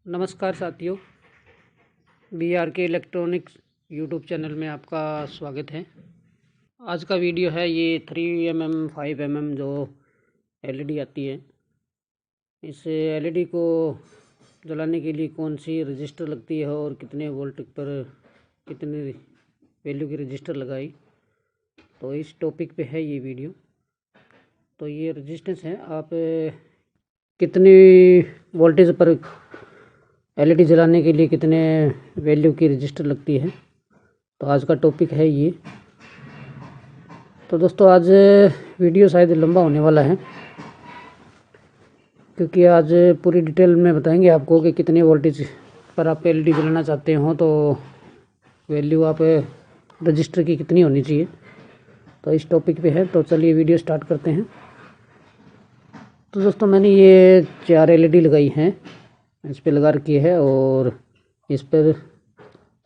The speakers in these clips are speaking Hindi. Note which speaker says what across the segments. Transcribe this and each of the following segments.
Speaker 1: नमस्कार साथियों, BRK इलेक्ट्रॉनिक्स यूट्यूब चैनल में आपका स्वागत है। आज का वीडियो है ये 3mm 5mm जो LED आती है, इस LED को जलाने के लिए कौन सी रजिस्टर लगती है और कितने वोल्ट पर कितने वैल्यू की रजिस्टर लगाई, तो इस टॉपिक पे है ये वीडियो। तो ये रजिस्टेंस है, आप कितनी वोल्टेज पर LED जलाने के लिए कितने वैल्यू की रजिस्टर लगती है, तो आज का टॉपिक है ये। तो दोस्तों आज वीडियो शायद लंबा होने वाला है, क्योंकि आज पूरी डिटेल में बताएंगे आपको कि कितने वोल्टेज पर आप LED जलाना चाहते हो, तो वैल्यू आप रजिस्टर की कितनी होनी चाहिए, तो इस टॉपिक पे है। तो चलिए वीडियो स्टार्ट करते हैं। तो दोस्तों मैंने ये 4 LED लगाई हैं, इस पर लगा रखी है, और इस पर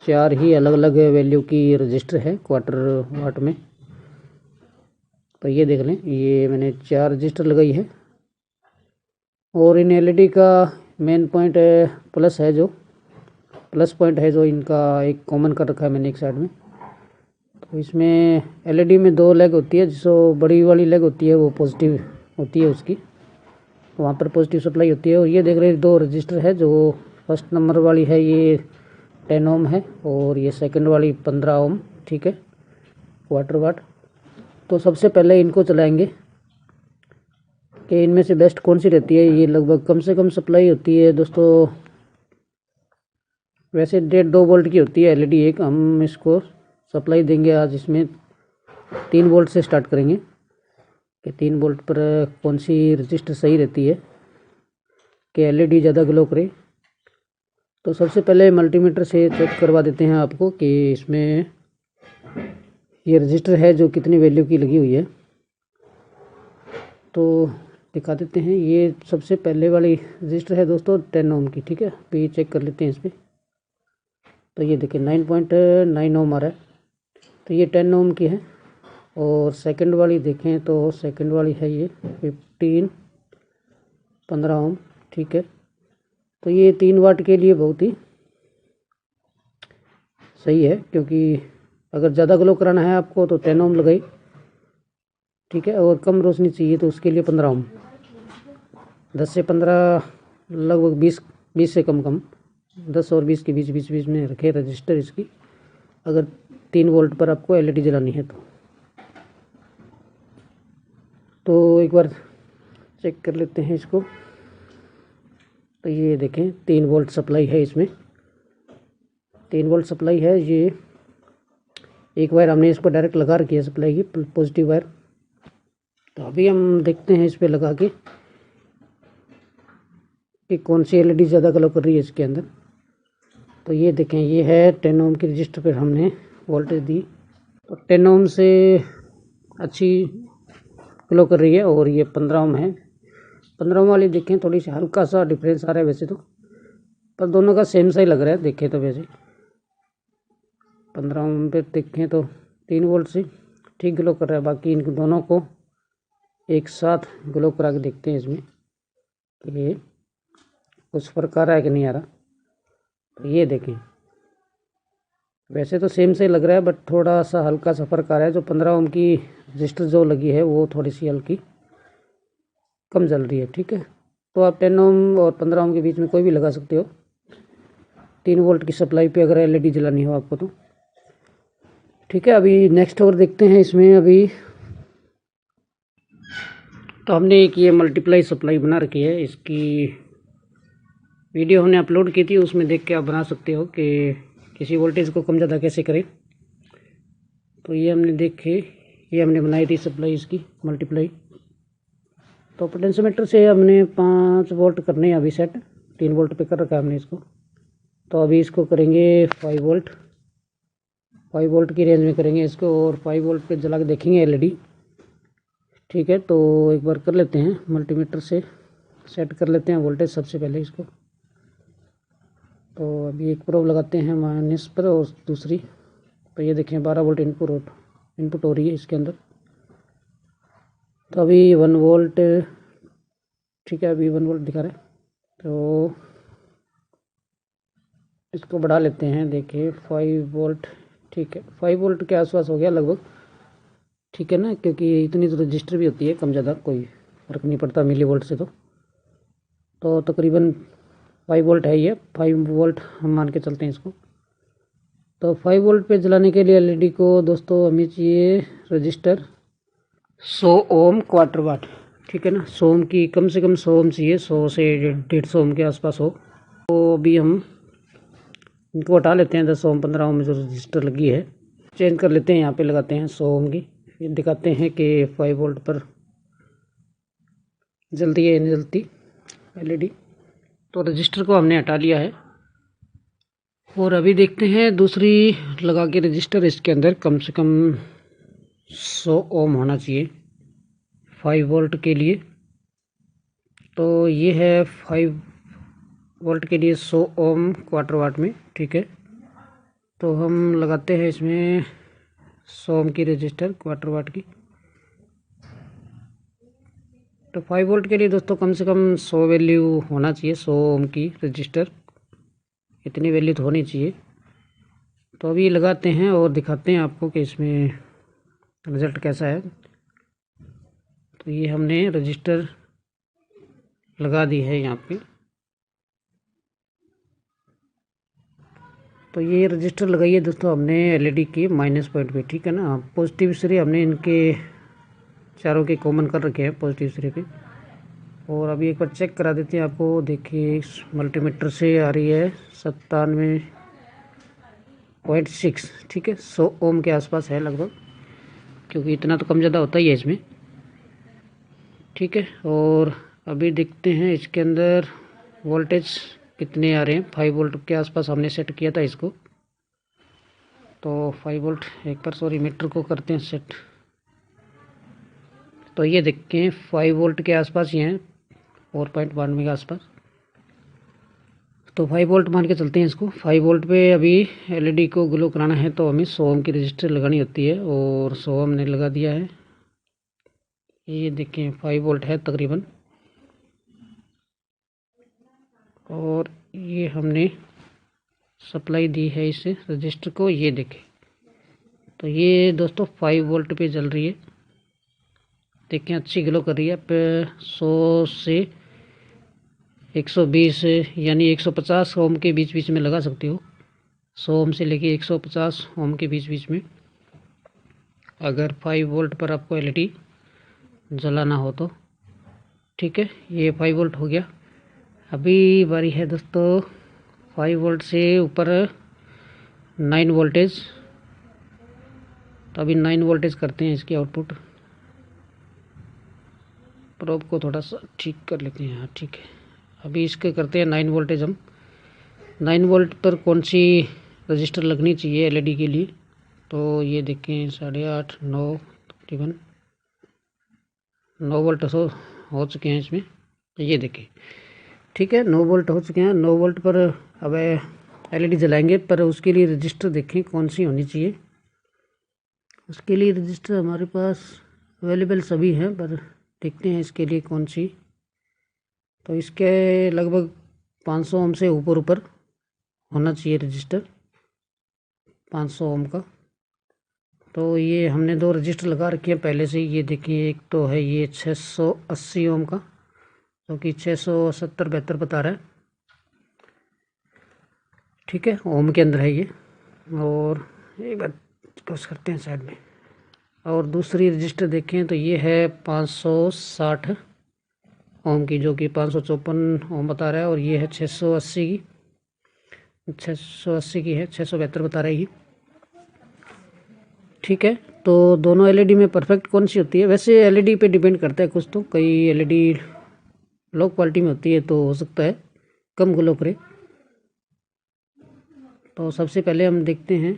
Speaker 1: 4 ही अलग अलग वैल्यू की रजिस्टर है क्वार्टर वाट में। तो ये देख लें, ये मैंने 4 रजिस्टर लगाई है, और इन LED का मेन पॉइंट प्लस है, जो प्लस पॉइंट है जो इनका एक कॉमन कर रखा है मैंने एक साइड में। तो इसमें LED में 2 लेग होती है, जो बड़ी वाली लेग होती है वो पॉजिटिव होती है उसकी, वहाँ पर पॉजिटिव सप्लाई होती है। और ये देख रहे हैं 2 रजिस्टर है, जो फर्स्ट नंबर वाली है ये 10 ओम है, और ये सेकंड वाली 15 ओम, ठीक है, क्वार्टर वाट। तो सबसे पहले इनको चलाएंगे कि इनमें से बेस्ट कौन सी रहती है। ये लगभग कम से कम सप्लाई होती है दोस्तों, वैसे 1.5-2 वोल्ट की होती है LED एक। हम इसको सप्लाई देंगे आज, इसमें 3 वोल्ट से स्टार्ट करेंगे कि 3 वोल्ट पर कौन सी रजिस्टर सही रहती है कि LED ज़्यादा ग्लो करे। तो सबसे पहले मल्टीमीटर से चेक करवा देते हैं आपको कि इसमें ये रजिस्टर है जो कितनी वैल्यू की लगी हुई है, तो दिखा देते हैं। ये सबसे पहले वाली रजिस्टर है दोस्तों 10 ओम की, ठीक है। तो ये चेक कर लेते हैं इस पर। तो ये देखिए 9.9 ओम आ रहा है, तो ये 10 ओम की है। और सेकंड वाली देखें तो सेकंड वाली है ये 15 ओम, ठीक है। तो ये 3 वाट के लिए बहुत ही सही है, क्योंकि अगर ज़्यादा ग्लो कराना है आपको तो 10 ओम लगाई, ठीक है। और कम रोशनी चाहिए तो उसके लिए 15 ओम, 10 से 15, लगभग 20 से कम 10 और 20 के बीच में रखे रजिस्टर इसकी, अगर 3 वोल्ट पर आपको LED जलानी है तो एक बार चेक कर लेते हैं इसको। तो ये देखें 3 वोल्ट सप्लाई है इसमें, 3 वोल्ट सप्लाई है। ये एक वायर हमने इसको डायरेक्ट लगा रखी है सप्लाई की, पॉजिटिव वायर। तो अभी हम देखते हैं इस पर लगा के कि कौन सी LED ज़्यादा ग्लो कर रही है इसके अंदर। तो ये देखें, ये है 10 ओम की रजिस्टर पर हमने वोल्टेज दी, तो 10 ओम से अच्छी ग्लो कर रही है। और ये 15 ओम है, 15 ओम वाली देखें थोड़ी सी हल्का सा डिफरेंस आ रहा है वैसे तो, पर दोनों का सेम सा ही लग रहा है देखें तो। वैसे 15 ओम पे देखें तो 3 वोल्ट से ठीक ग्लो कर रहा है। बाकी इन दोनों को एक साथ ग्लो करा के देखते हैं इसमें कि ये कुछ फर्क आ रहा है कि नहीं आ रहा। तो ये देखें, वैसे तो सेम से लग रहा है, बट थोड़ा सा हल्का सा फर्क आ रहा है। जो 15 ओम की रजिस्टर जो लगी है वो थोड़ी सी हल्की कम जल रही है, ठीक है। तो आप 10 ओम और 15 ओम के बीच में कोई भी लगा सकते हो, 3 वोल्ट की सप्लाई पे अगर LED जलानी हो आपको तो, ठीक है। अभी नेक्स्ट और देखते हैं इसमें। अभी तो हमने एक ये मल्टीप्लाई सप्लाई बना रखी है, इसकी वीडियो हमने अपलोड की थी, उसमें देख के आप बना सकते हो कि किसी वोल्टेज को कम ज़्यादा कैसे करें। तो ये हमने देखे, ये हमने बनाई थी सप्लाई इसकी मल्टीप्लाई। तो पोटेंशियोमीटर से हमने 5 वोल्ट करने हैं अभी सेट, 3 वोल्ट पे कर रखा है हमने इसको। तो अभी इसको करेंगे 5 वोल्ट, 5 वोल्ट की रेंज में करेंगे इसको, और 5 वोल्ट पे जला के देखेंगे LED, ठीक है। तो एक बार कर लेते हैं, मल्टीमीटर से सेट कर लेते हैं वोल्टेज सबसे पहले इसको। तो अभी एक प्रोब लगाते हैं माइनस पर और दूसरी, तो ये देखें 12 वोल्ट इनपुट हो रही है इसके अंदर। तो अभी 1 वोल्ट, ठीक है, अभी 1 वोल्ट दिखा रहा है। तो इसको बढ़ा लेते हैं। देखिए 5 वोल्ट, ठीक है 5 वोल्ट के आसपास हो गया लगभग, ठीक है ना, क्योंकि इतनी तो रजिस्टर भी होती है, कम ज़्यादा कोई फ़र्क नहीं पड़ता मिली वोल्ट से। तो तकरीबन 5 वोल्ट है ये, 5 वोल्ट हम मान के चलते हैं इसको। तो 5 वोल्ट पे जलाने के लिए एलईडी को दोस्तों हमें चाहिए रजिस्टर 100 ओम क्वार्टर वाट, ठीक है ना। 100 ओम की कम से कम 100 ओम चाहिए, 100 से 150 ओम के आसपास हो। तो अभी हम इनको हटा लेते हैं, 10 ओम 15 ओम में जो रजिस्टर लगी है चेंज कर लेते हैं, यहाँ पे लगाते हैं 100 ओम की। फिर दिखाते हैं कि 5 वोल्ट पर जल्दी है या नहीं जलती एलईडी। तो रजिस्टर को हमने हटा लिया है और अभी देखते हैं दूसरी लगा के रजिस्टर। इसके अंदर कम से कम 100 ओम होना चाहिए 5 वोल्ट के लिए। तो ये है 5 वोल्ट के लिए 100 ओम क्वार्टर वाट में, ठीक है। तो हम लगाते हैं इसमें 100 ओम की रजिस्टर क्वार्टर वाट की। तो 5 वोल्ट के लिए दोस्तों कम से कम 100 वैल्यू होना चाहिए, 100 ओम की रजिस्टर, इतनी वैल्यू तो होनी चाहिए। तो अभी लगाते हैं और दिखाते हैं आपको कि इसमें रिज़ल्ट कैसा है। तो ये हमने रजिस्टर लगा दी है यहाँ पे। तो ये रजिस्टर लगाई है दोस्तों हमने एलईडी के माइनस पॉइंट पे, ठीक है ना। पॉजिटिव सिरे हमने इनके चारों के कॉमन कर रखे हैं पॉजिटिव सिरे पे। और अभी एक बार चेक करा देते हैं आपको। देखिए इस मल्टीमीटर से आ रही है 97.6, ठीक है। 100 ओम के आसपास है लगभग, क्योंकि इतना तो कम ज़्यादा होता ही है इसमें, ठीक है। और अभी देखते हैं इसके अंदर वोल्टेज कितने आ रहे हैं। 5 वोल्ट के आसपास हमने सेट किया था इसको। तो 5 वोल्ट एक बार सॉरी मीटर को करते हैं सेट। तो ये देखें 5 वोल्ट के आसपास ही हैं, 4.92 के आसपास। तो 5 वोल्ट मान के चलते हैं इसको। 5 वोल्ट पे अभी एलईडी को ग्लो कराना है तो हमें 100 ओम की रजिस्टर लगानी होती है और 100 ओम ने लगा दिया है। ये देखें 5 वोल्ट है तकरीबन, और ये हमने सप्लाई दी है इस रजिस्टर को। ये देखें तो ये दोस्तों 5 वोल्ट पे जल रही है, देखें अच्छी ग्लो कर रही है। आप 100 से 120 यानी 150 ओम के बीच बीच में लगा सकते हो, 100 ओम से लेके 150 ओम के बीच बीच में, अगर 5 वोल्ट पर आपको एलईडी जलाना हो तो, ठीक है। ये 5 वोल्ट हो गया। अभी बारी है दोस्तों 5 वोल्ट से ऊपर 9 वोल्टेज। तो अभी 9 वोल्टेज करते हैं इसकी आउटपुट। प्रोब को थोड़ा सा ठीक कर लेते हैं, हाँ ठीक है। अभी इसके करते हैं 9 वोल्टेज हम। 9 वोल्ट पर कौन सी रजिस्टर लगनी चाहिए एलईडी के लिए। तो ये देखें 8.5 9 तकरीबन 9 वोल्ट हो चुके हैं इसमें। तो ये देखें ठीक है 9 वोल्ट हो चुके हैं। 9 वोल्ट पर अब एलईडी जलाएंगे, पर उसके लिए रजिस्टर देखें कौन सी होनी चाहिए। उसके लिए रजिस्टर हमारे पास अवेलेबल सभी हैं, पर देखते हैं इसके लिए कौन सी। तो इसके लगभग 500 ओम से ऊपर होना चाहिए रजिस्टर, 500 ओम का। तो ये हमने 2 रजिस्टर लगा रखे हैं पहले से ही। ये देखिए एक तो है ये 680 ओम का, जो कि 670-72 बता रहा है, ठीक है, ओम के अंदर है ये। और एक बार कोशिश करते हैं साइड में। और दूसरी रजिस्टर देखें तो ये है 560 ओम की, जो कि 554 ओम बता रहा है। और ये है 680 की है, 672 बता रही है, ठीक है। तो दोनों एलईडी में परफेक्ट कौन सी होती है। वैसे एलईडी पे डिपेंड करता है कुछ, तो कई एलईडी लो क्वालिटी में होती है तो हो सकता है कम ग्लो करे। तो सबसे पहले हम देखते हैं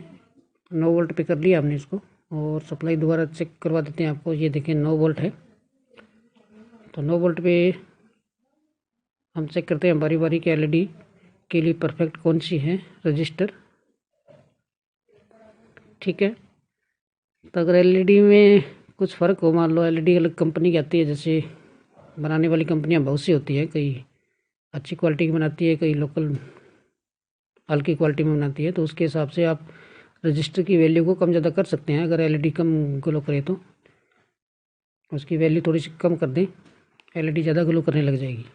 Speaker 1: 9 वोल्ट पे कर लिया हमने इसको, और सप्लाई दोबारा चेक करवा देते हैं आपको। ये देखें 9 वोल्ट है। तो 9 वोल्ट पे हम चेक करते हैं बारी बारी के एलईडी के लिए परफेक्ट कौन सी है रजिस्टर, ठीक है। तो अगर एलईडी में कुछ फ़र्क हो, मान लो एलईडी अलग कंपनी की आती है, जैसे बनाने वाली कंपनियां बहुत सी होती हैं, कई अच्छी क्वालिटी की बनाती है, कई लोकल हल्की क्वालिटी में बनाती है, तो उसके हिसाब से आप रजिस्टर की वैल्यू को कम ज़्यादा कर सकते हैं। अगर एलईडी कम ग्लो करे तो उसकी वैल्यू थोड़ी सी कम कर दें, एलईडी ज़्यादा ग्लो करने लग जाएगी।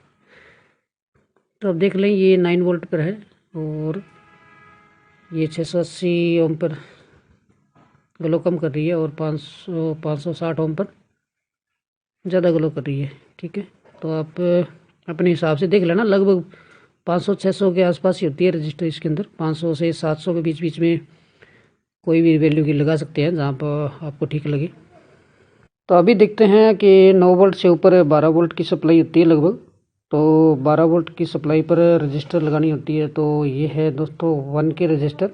Speaker 1: तो अब देख लें, ये 9 वोल्ट पर है और ये 680 ओम पर ग्लो कम कर रही है और 560 ओम पर ज़्यादा ग्लो कर रही है। ठीक है, तो आप अपने हिसाब से देख लेना, लगभग 500-600 के आसपास ही होती है रजिस्टर इसके अंदर। 500 से 700 के बीच बीच में कोई भी वैल्यू की लगा सकते हैं जहाँ पर आपको ठीक लगे। तो अभी देखते हैं कि 9 वोल्ट से ऊपर 12 वोल्ट की सप्लाई होती है लगभग। तो 12 वोल्ट की सप्लाई पर रजिस्टर लगानी होती है। तो ये है दोस्तों 1 के रजिस्टर।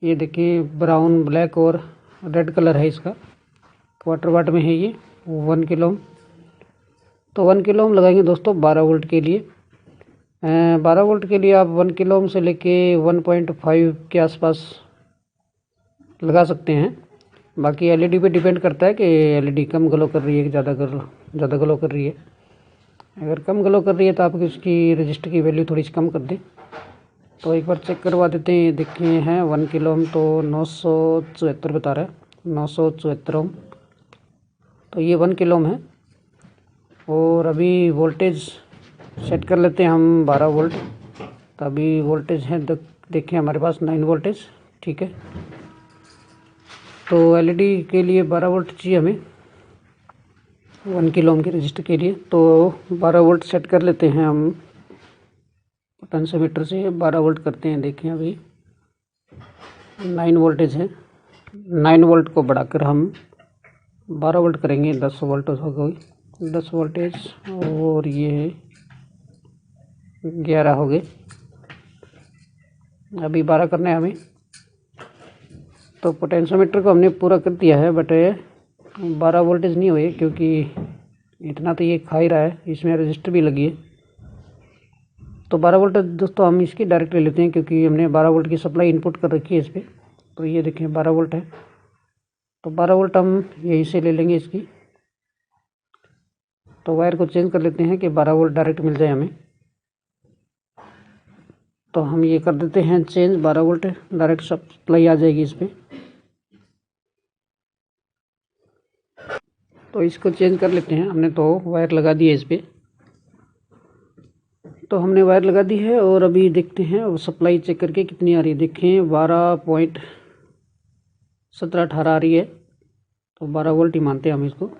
Speaker 1: ये देखिए ब्राउन, ब्लैक और रेड कलर है इसका, क्वार्टर वाट में है ये 1 किलो ओम। तो 1 किलो ओम लगाएंगे दोस्तों 12 वोल्ट के लिए। 12 वोल्ट के लिए आप 1 किलो ओम से लेके 1.5 के आसपास लगा सकते हैं। बाकी एलईडी पे डिपेंड करता है कि एलईडी कम ग्लो कर रही है कि ज़्यादा ग्लो कर रही है। अगर कम ग्लो कर रही है तो आप उसकी रजिस्टर की वैल्यू थोड़ी सी कम कर दें। तो एक बार चेक करवा देते हैं। देखे हैं 1 किलो ओम तो 974 बता रहा है, 974 ओम। तो ये 1 किलो ओम है। और अभी वोल्टेज सेट कर लेते हैं हम 12 वोल्ट। तो अभी वोल्टेज है, देखें हमारे पास 9 वोल्टेज। ठीक है, तो एलईडी के लिए 12 वोल्ट चाहिए हमें 1 किलो ओम के रजिस्टर के लिए। तो 12 वोल्ट सेट कर लेते हैं हम, पोटेंशियोमीटर से 12 वोल्ट करते हैं। देखें अभी 9 वोल्टेज है, 9 वोल्ट को बढ़ाकर हम 12 वोल्ट करेंगे। 10 वोल्ट हो गई, 10 वोल्टेज और ये 11 हो गए। अभी 12 करने हैं हमें। तो पोटेंशियोमीटर को हमने पूरा कर दिया है, बट 12 वोल्टेज नहीं हुए क्योंकि इतना तो ये खा ही रहा है, इसमें रजिस्टर भी लगी है। तो 12 वोल्ट दोस्तों हम इसकी डायरेक्ट ले लेते हैं क्योंकि हमने 12 वोल्ट की सप्लाई इनपुट कर रखी है इस पर। तो ये देखें 12 वोल्ट है, तो 12 वोल्ट हम यहीं से ले लेंगे इसकी। तो वायर को चेंज कर लेते हैं कि 12 वोल्ट डायरेक्ट मिल जाए हमें। तो हम ये कर देते हैं चेंज, 12 वोल्ट डायरेक्ट सप्लाई आ जाएगी इस पर। तो इसको चेंज कर लेते हैं। हमने तो वायर लगा दी है इस पर, तो हमने वायर लगा दी है और अभी देखते हैं और सप्लाई चेक करके कितनी आ रही है। देखें 12.1718 आ रही है, तो 12 वोल्ट ही मानते हैं हम इसको।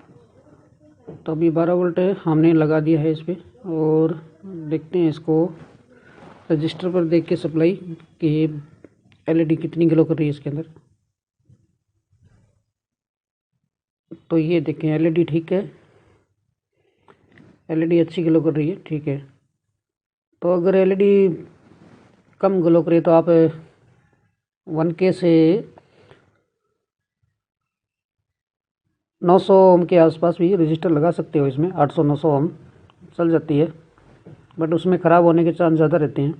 Speaker 1: तो अभी 12 वोल्ट हमने लगा दिया है इस पर और देखते हैं इसको रजिस्टर पर देख के सप्लाई कि एलईडी कितनी ग्लो कर रही है इसके अंदर। तो ये देखें एलईडी ठीक है, एलईडी अच्छी ग्लो कर रही है। ठीक है, तो अगर एलईडी कम ग्लो करे तो आप 1K से 900 ओम के आसपास भी रजिस्टर लगा सकते हो। इसमें 800-900 ओम चल जाती है, बट उसमें ख़राब होने के चांस ज़्यादा रहते हैं।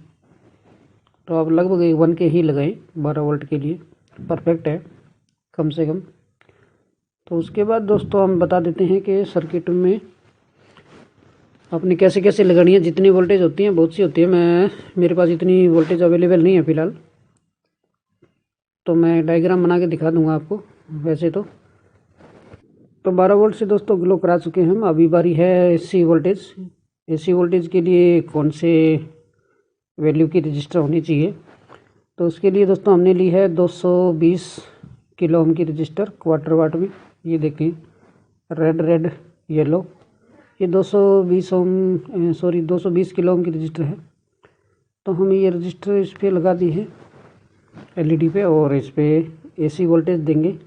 Speaker 1: तो आप लगभग 1K ही लगाएं 12 वोल्ट के लिए, परफेक्ट है कम से कम। तो उसके बाद दोस्तों हम बता देते हैं कि सर्किट में आपने कैसे कैसे लगानी है। जितनी वोल्टेज होती है बहुत सी होती है, मेरे पास इतनी वोल्टेज अवेलेबल नहीं है फ़िलहाल, तो मैं डायग्राम बना के दिखा दूंगा आपको। वैसे तो 12 वोल्ट से दोस्तों ग्लो करा चुके हैं हम। अभी बारी है एसी वोल्टेज। एसी वोल्टेज के लिए कौन से वैल्यू की रजिस्टर होनी चाहिए, तो उसके लिए दोस्तों हमने ली है 220 किलो ओम की रजिस्टर क्वार्टर वाट में। ये देखें रेड येलो, ये 220 किलो ओम की रजिस्टर है। तो हम ये रजिस्टर इस पर लगा दी है एलईडी पे और इस पर एसी वोल्टेज देंगे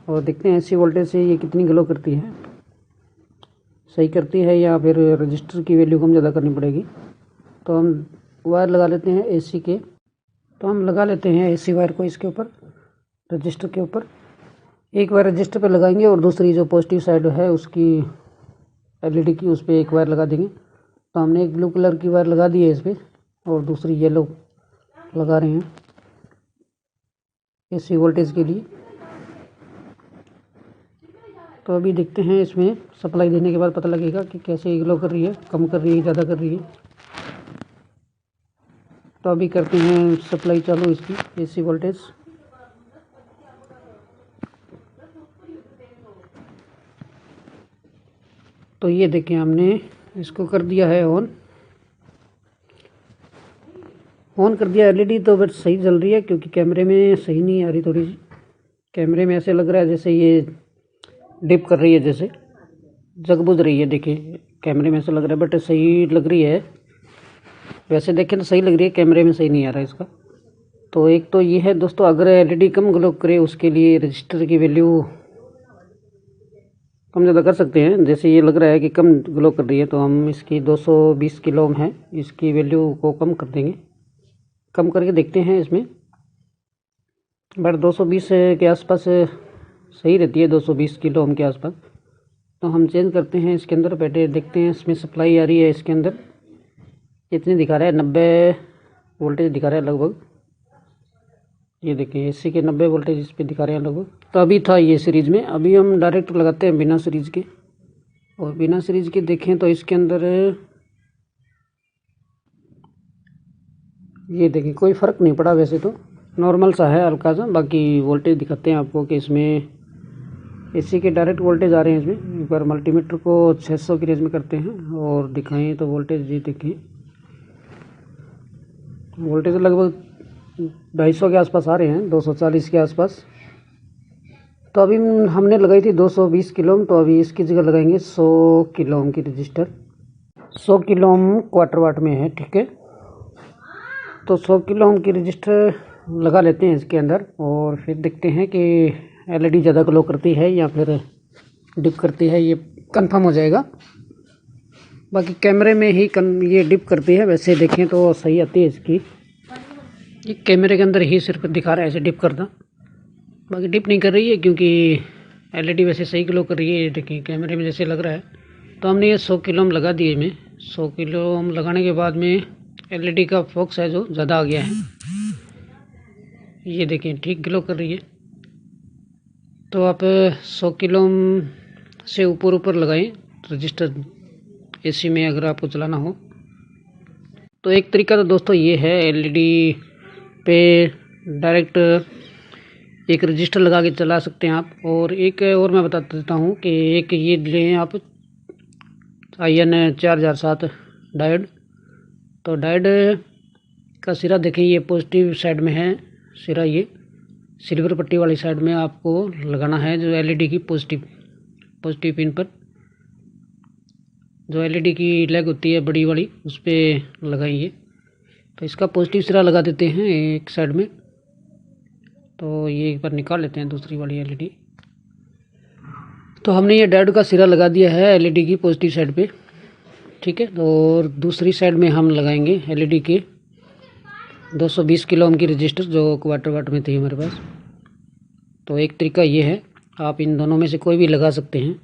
Speaker 1: और देखते हैं एसी वोल्टेज से ये कितनी ग्लो करती है, सही करती है या फिर रजिस्टर की वैल्यू कम ज़्यादा करनी पड़ेगी। तो हम वायर लगा लेते हैं एसी के। तो हम लगा लेते हैं एसी वायर को इसके ऊपर, रजिस्टर के ऊपर। एक वायर रजिस्टर पर लगाएंगे और दूसरी जो पॉजिटिव साइड है उसकी एलईडी की, उस पर एक वायर लगा देंगे। तो हमने एक ब्लू कलर की वायर लगा दी है इस पर और दूसरी येलो लगा रहे हैं एसी वोल्टेज के लिए। तो अभी देखते हैं इसमें सप्लाई देने के बाद पता लगेगा कि कैसे ग्लो कर रही है, कम कर रही है, ज़्यादा कर रही है। तो अभी करते हैं सप्लाई चालू इसकी एसी वोल्टेज। तो ये देखिए हमने इसको कर दिया है ऑन कर दिया एलईडी। तो बट सही जल रही है, क्योंकि कैमरे में सही नहीं आ रही, थोड़ी सी कैमरे में ऐसे लग रहा है जैसे ये डिप कर रही है, जैसे जगबुझ रही है। देखिए कैमरे में ऐसा लग रहा है, बट सही लग रही है। वैसे देखें तो सही लग रही है, कैमरे में सही नहीं आ रहा है इसका। तो एक तो ये है दोस्तों, अगर एलईडी कम ग्लो करे उसके लिए रजिस्टर की वैल्यू कम ज़्यादा कर सकते हैं। जैसे ये लग रहा है कि कम ग्लो कर रही है, तो हम इसकी 220 किलो ओम है, इसकी वैल्यू को कम कर देंगे। कम करके देखते हैं इसमें, बट 220 के आसपास सही रहती है, 220 किलो ओम के आसपास। तो हम चेंज करते हैं इसके अंदर, बैठे देखते हैं इसमें सप्लाई आ रही है। इसके अंदर इतनी दिखा रहा है, 90 वोल्टेज दिखा रहा है लगभग। ये देखिए एसी के 90 वोल्टेज इस पर दिखा रहे हैं लगभग। तो अभी था ये सीरीज़ में, अभी हम डायरेक्ट लगाते हैं बिना सीरीज़ के। और बिना सीरीज़ के देखें तो इसके अंदर ये देखिए कोई फ़र्क नहीं पड़ा, वैसे तो नॉर्मल सा है हल्का सा। बाकी वोल्टेज दिखाते हैं आपको कि इसमें एसी के डायरेक्ट वोल्टेज आ रहे हैं इसमें। एक बार मल्टीमीटर को 600 की रेंज में करते हैं और दिखाएं तो वोल्टेज ये देखिए, वोल्टेज लगभग 250 के आसपास आ रहे हैं, 240 के आसपास। तो अभी हमने लगाई थी 220 किलो ओम, तो अभी इसकी जगह लगाएंगे 100 किलो ओम की रजिस्टर। 100 किलो ओम क्वार्टर वाट में है, ठीक है। तो 100 किलो ओम की रजिस्टर लगा लेते हैं इसके अंदर, और फिर देखते हैं कि एलईडी ज़्यादा ग्लो करती है या फिर डिप करती है, ये कंफर्म हो जाएगा। बाकी कैमरे में ही ये डिप करती है, वैसे देखें तो सही आती है इसकी। ये कैमरे के अंदर ही सिर्फ दिखा रहा है ऐसे डिप करना, बाकी डिप नहीं कर रही है, क्योंकि एलईडी वैसे सही ग्लो कर रही है। ये देखिए कैमरे में जैसे लग रहा है। तो हमने ये 100 किलो ओम लगा दिए में। 100 किलो ओम लगाने के बाद में एलईडी का फोकस है जो ज़्यादा आ गया है, ये देखिए ठीक ग्लो कर रही है। तो आप 100 किलो ओम से ऊपर लगाएं रजिस्टर एसी में, अगर आपको चलाना हो तो। एक तरीका तो दोस्तों ये है, एलईडी पे डायरेक्ट एक रजिस्टर लगा के चला सकते हैं आप। और एक और मैं बता देता हूँ कि एक ये लें आप IN4007 डायोड। तो डायोड का सिरा देखें, ये पॉजिटिव साइड में है सिरा, ये सिल्वर पट्टी वाली साइड में आपको लगाना है, जो एलईडी की पॉजिटिव पिन पर। जो एलईडी की लेग होती है बड़ी वाली, उस पर लगाइए। तो इसका पॉजिटिव सिरा लगा देते हैं एक साइड में। तो ये एक बार निकाल लेते हैं दूसरी वाली एलईडी। तो हमने ये डायोड का सिरा लगा दिया है एलईडी की पॉजिटिव साइड पे, ठीक है। और दूसरी साइड में हम लगाएंगे एलईडी के 220 किलो ओम की रजिस्टर, जो क्वार्टर वाट में थी हमारे पास। तो एक तरीका ये है, आप इन दोनों में से कोई भी लगा सकते हैं,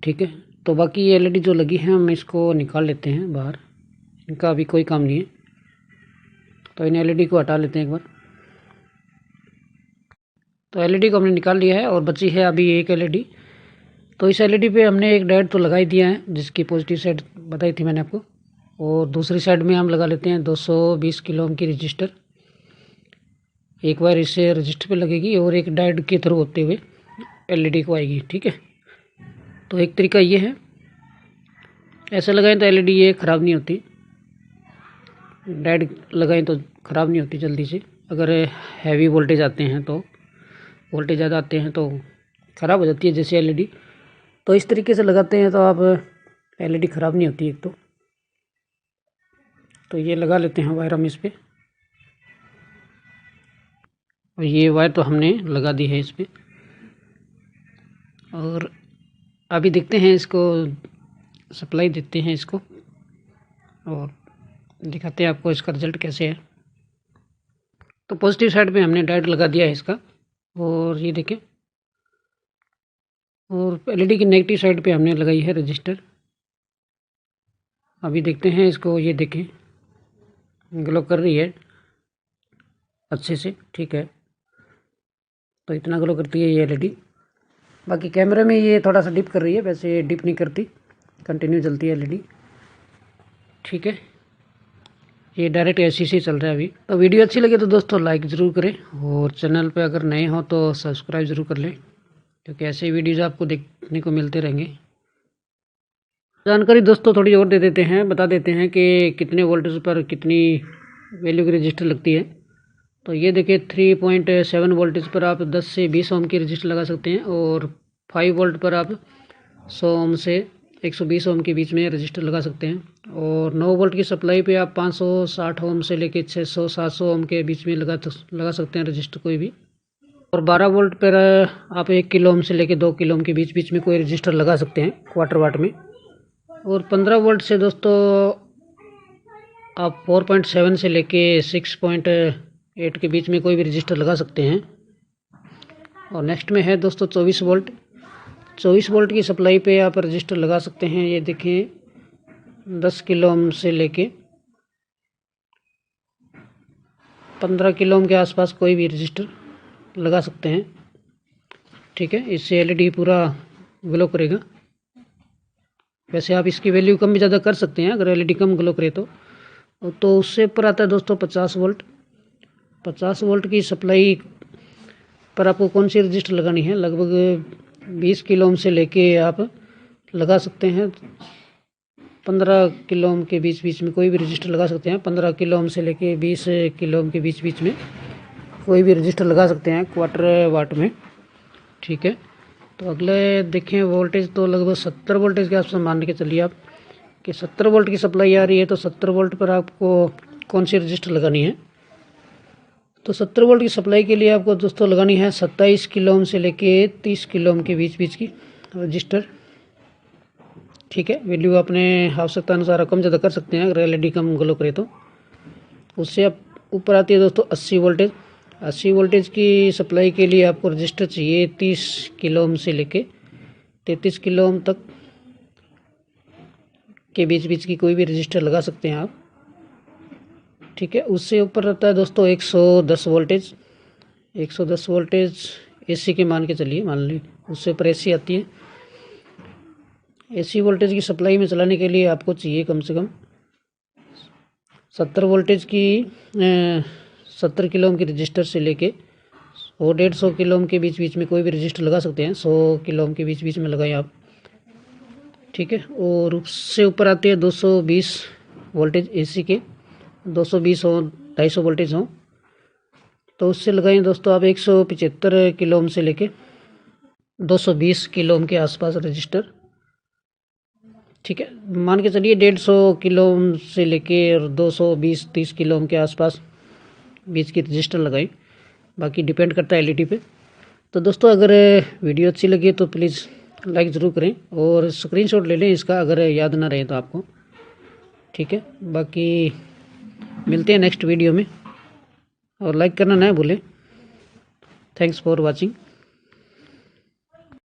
Speaker 1: ठीक है। तो बाकी ये एलईडी जो लगी है हम इसको निकाल लेते हैं बाहर, इनका अभी कोई काम नहीं है। तो इन एलईडी को हटा लेते हैं एक बार। तो एलईडी को हमने निकाल लिया है और बची है अभी एक एलईडी। तो इस एलईडी पे हमने एक डायोड तो लगा ही दिया है, जिसकी पॉजिटिव साइड बताई थी मैंने आपको। और दूसरी साइड में हम लगा लेते हैं 220 किलो ओम की रजिस्टर। एक बार इससे रजिस्टर पे लगेगी और एक डायोड के थ्रू होते हुए एलईडी को आएगी, ठीक है। तो एक तरीका ये है, ऐसे लगाएं तो एलईडी ये ख़राब नहीं होती, डायोड लगाएं तो ख़राब नहीं होती जल्दी से। अगर हैवी वोल्टेज आते हैं, तो वोल्टेज ज़्यादा आते हैं तो ख़राब हो जाती है जैसे एलईडी। तो इस तरीके से लगाते हैं तो आप एलईडी ख़राब नहीं होती एक तो ये लगा लेते हैं वायर हम इस पर। और ये वायर तो हमने लगा दी है इस पर। और अभी देखते हैं इसको, सप्लाई देते हैं इसको और दिखाते हैं आपको इसका रिज़ल्ट कैसे है। तो पॉजिटिव साइड पे हमने डायोड लगा दिया है इसका, और ये देखें। और एलईडी की नेगेटिव साइड पे हमने लगाई है रजिस्टर। अभी देखते हैं इसको, ये देखें ग्लो कर रही है अच्छे से, ठीक है। तो इतना ग्लो करती है ये एलईडी। बाकी कैमरे में ये थोड़ा सा डिप कर रही है, वैसे डिप नहीं करती, कंटिन्यू जलती है एलईडी, ठीक है। ये डायरेक्ट एसी से चल रहा है अभी। तो वीडियो अच्छी लगे तो दोस्तों लाइक ज़रूर करें, और चैनल पे अगर नए हो तो सब्सक्राइब ज़रूर कर लें, क्योंकि ऐसे वीडियोज़ आपको देखने को मिलते रहेंगे। जानकारी दोस्तों थोड़ी और दे देते हैं, बता देते हैं कि कितने वोल्टेज पर कितनी वैल्यू की रजिस्टर लगती है। तो ये देखिए 3.7 वोल्टेज पर आप 10 से 20 ओम की रजिस्टर लगा सकते हैं, और 5 वोल्ट पर आप 100 ओम से 120 ओम के बीच में रजिस्टर लगा सकते हैं, और 9 वोल्ट की सप्लाई पे आप 560 ओम से लेकर 600-700 ओम के बीच में लगा सकते हैं रजिस्टर कोई भी। और 12 वोल्ट पर आप 1 किलो ओम से लेकर 2 किलो ओम के बीच में कोई रजिस्टर लगा सकते हैं क्वार्टर वाट में। और 15 वोल्ट से दोस्तों आप 4.7 से लेके 6.8 के बीच में कोई भी रजिस्टर लगा सकते हैं। और नेक्स्ट में है दोस्तों 24 वोल्ट। 24 वोल्ट की सप्लाई पे आप रजिस्टर लगा सकते हैं। ये देखें 10 किलो ओम से लेके 15 किलो ओम के आसपास कोई भी रजिस्टर लगा सकते हैं। ठीक है, इससे एलईडी पूरा ग्लो करेगा। वैसे आप इसकी वैल्यू कम भी ज़्यादा कर सकते हैं अगर एलईडी कम ग्लो करे तो उससे ऊपर आता है दोस्तों 50 वोल्ट। 50 वोल्ट की सप्लाई पर आपको कौन सी रजिस्टर लगानी है, लगभग 20 किलो ओम से लेके आप लगा सकते हैं 15 किलो ओम के बीच में कोई भी रजिस्टर लगा सकते हैं। 15 किलो ओम से लेके 20 किलो ओम के बीच में कोई भी रजिस्टर लगा सकते हैं क्वार्टर वाट में। ठीक है, तो अगले देखें वोल्टेज, तो लगभग 70 वोल्टेज के आसपास मान के चलिए आप कि 70 वोल्ट की सप्लाई आ रही है। तो 70 वोल्ट पर आपको कौन सी रजिस्टर लगानी है, तो 70 वोल्ट की सप्लाई के लिए आपको दोस्तों लगानी है 27 किलो ओम से लेके 30 किलो ओम के बीच की रजिस्टर। ठीक है, वैल्यू अपने आवश्यकता अनुसार कम ज़्यादा कर सकते हैं अगर एलईडी कम ग्लो करे तो। उससे आप ऊपर आती है दोस्तों 80 वोल्टेज। 80 वोल्टेज की सप्लाई के लिए आपको रजिस्टर चाहिए 30 किलो ओम से लेके 33 किलो ओम तक के बीच की कोई भी रजिस्टर लगा सकते हैं आप। ठीक है, उससे ऊपर रहता है दोस्तों 110 वोल्टेज। 110 वोल्टेज एसी के मान के चलिए, मान ली उससे ऊपर एसी आती है। एसी वोल्टेज की सप्लाई में चलाने के लिए आपको चाहिए कम से कम 70 वोल्टेज की 70 किलो ओम की रजिस्टर से लेके 150 किलो ओम के बीच में कोई भी रजिस्टर लगा सकते हैं। 100 किलो ओम के बीच में लगाएं आप। ठीक है, और उससे ऊपर आते हैं 220 वोल्टेज एसी के, 220 हो 250 वोल्टेज हो तो उससे लगाएं दोस्तों आप 175 किलो ओम से लेके 220 किलो ओम के आसपास रजिस्टर। ठीक है, मान के चलिए 150 किलो ओम से लेके और 220-30 किलो ओम के आसपास बीच की रजिस्टर लगाएं, बाकी डिपेंड करता है एलईडी पे। तो दोस्तों अगर वीडियो अच्छी लगी तो प्लीज़ लाइक ज़रूर करें, और स्क्रीनशॉट ले लें इसका अगर याद ना रहे तो आपको। ठीक है, बाकी मिलते हैं नेक्स्ट वीडियो में, और लाइक करना ना भूलें। Thanks for watching.